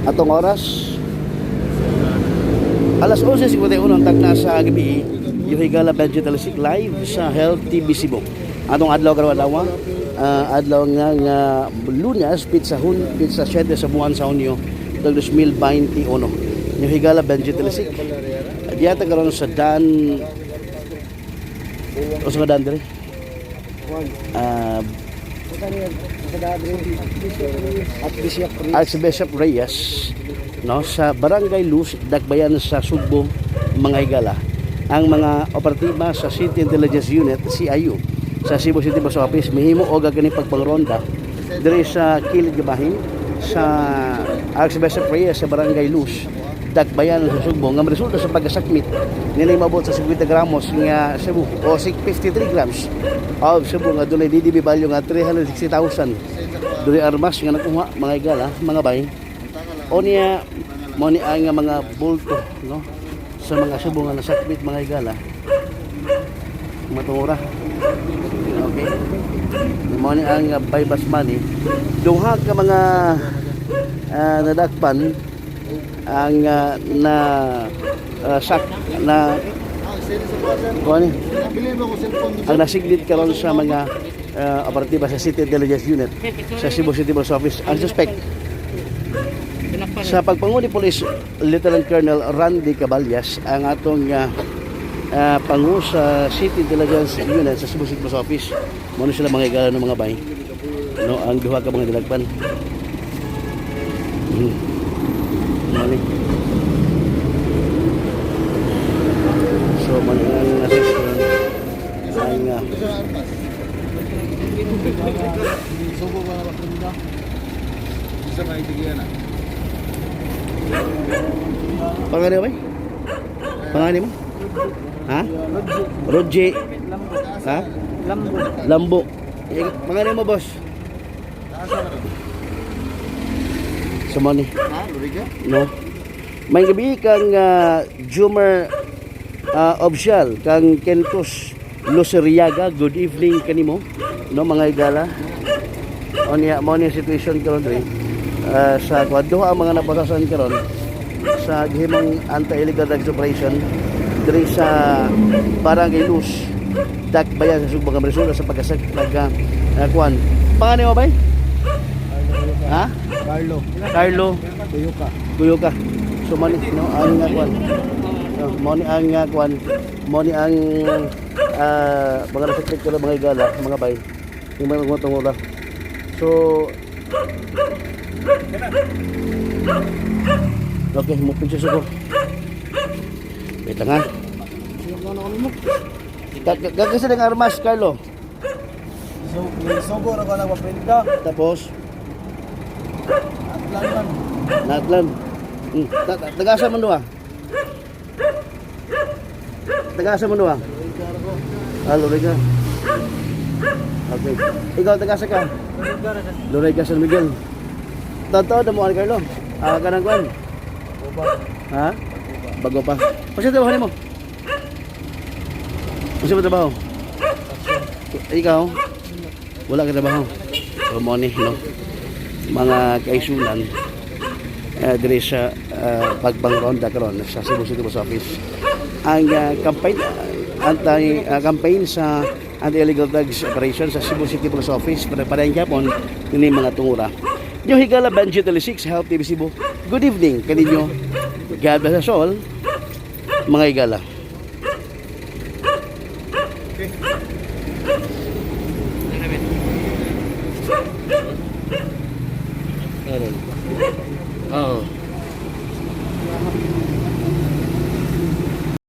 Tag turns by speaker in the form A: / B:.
A: Atong oras alas 11:51 tagna sa gabi. Yung Higala Vegetalisik live sa Health TV Cebu. Atong adlaw karon adlaw nga Lunes pizza 7 sa buwan sa Hunyo 2021. Yung Higala Vegetalisik diya ta karon sa Dan o sa Dan dire. Archbishop Reyes, no, sa Barangay Luz, Dakbayan sa Sugbo, mga Higala. Ang mga operatiba sa City Intelligence Unit, CIU, sa Cebu City Boss Office, mihimo o gagani pagpangronda dire sa kilid gabahin sa Archbishop Reyes sa Barangay Luz, Dakbayan sa Sugbo. Nga resulta sa pagkasakmit nilay mabot sa 50 gramos nga Cebu o 53 grams of Cebu nga dunay DDB value nga 360,000. Dunay armas nga nakuha, mga Higala, mga bay. O niya mo ni ang mga bulto, no, sa mga Cebu nga nasakmit, mga Higala, matungura. Okay, mo ni ang bypass money duha ka mga nadakpan ang sak na kuani ang nasiglit karon sa mga operatiba sa City Intelligence Unit sa Cebu City Boss Office. Ang suspect sa pagpanguni Police Lieutenant Colonel Randy Caballas, ang atong pangu sa City Intelligence Unit sa Cebu City Boss Office. Muna sila mga Higala ng mga bay, no, ang duha ka mga dilagpan. Mali. So manang nasasyon ang subo ba na ba sa may tigyan na. Pangalan ba? Pangalan mo? Ha? Roger. Ha? Lambo. Pangalan mo, boss? Sumani. Ha? No. May gabi kang Jumer Official kang Kentos Luceriaga. Good evening kanimo, no, mga Higala. Onya mo ni situation karon diri sa kwadto ang mga napasasan karon sa gihimong anti-illegal drugs operation diri sa Barangay Luz, Dakbayan sa Sugbo, nga resulta sa pagkasag kuan. Pangalan mo ba? Ha? Carlo Kuyuka. So mani, no, ang kuan. No, moni ang kuan. Moni ang mga nasakit ko mga Higala, mga bay. Yung mga ngotong-ngota. So okay, mo pinches ako. Wait lang ha. Gagasa ng armas, Carlo.
B: Sobo ra ko na maprinta.
A: Tapos
B: Atlan.
A: Natlan. Tagasa mo duha. Tagasa mo duha. Loray ka. Okay. Ikaw tagasa ka. Loray ka San Miguel. Totoo na mo, Carlo. Kanang kuan. Ha? Bago pa. Kasi trabaho mo. Kasi mo trabaho. Ikaw? Wala ka trabaho. So mo ni, no, mga kaisulan diri sa pagpangronda karon sa Cebu City Boss Office. Ang campaign sa anti-illegal drugs operation sa Cebu City Boss Office para yung Japon ini mga tungura. Yung Higala Vegetalisik Health TV Cebu. Good evening kaninyo. God bless us all, mga Higala. Oh.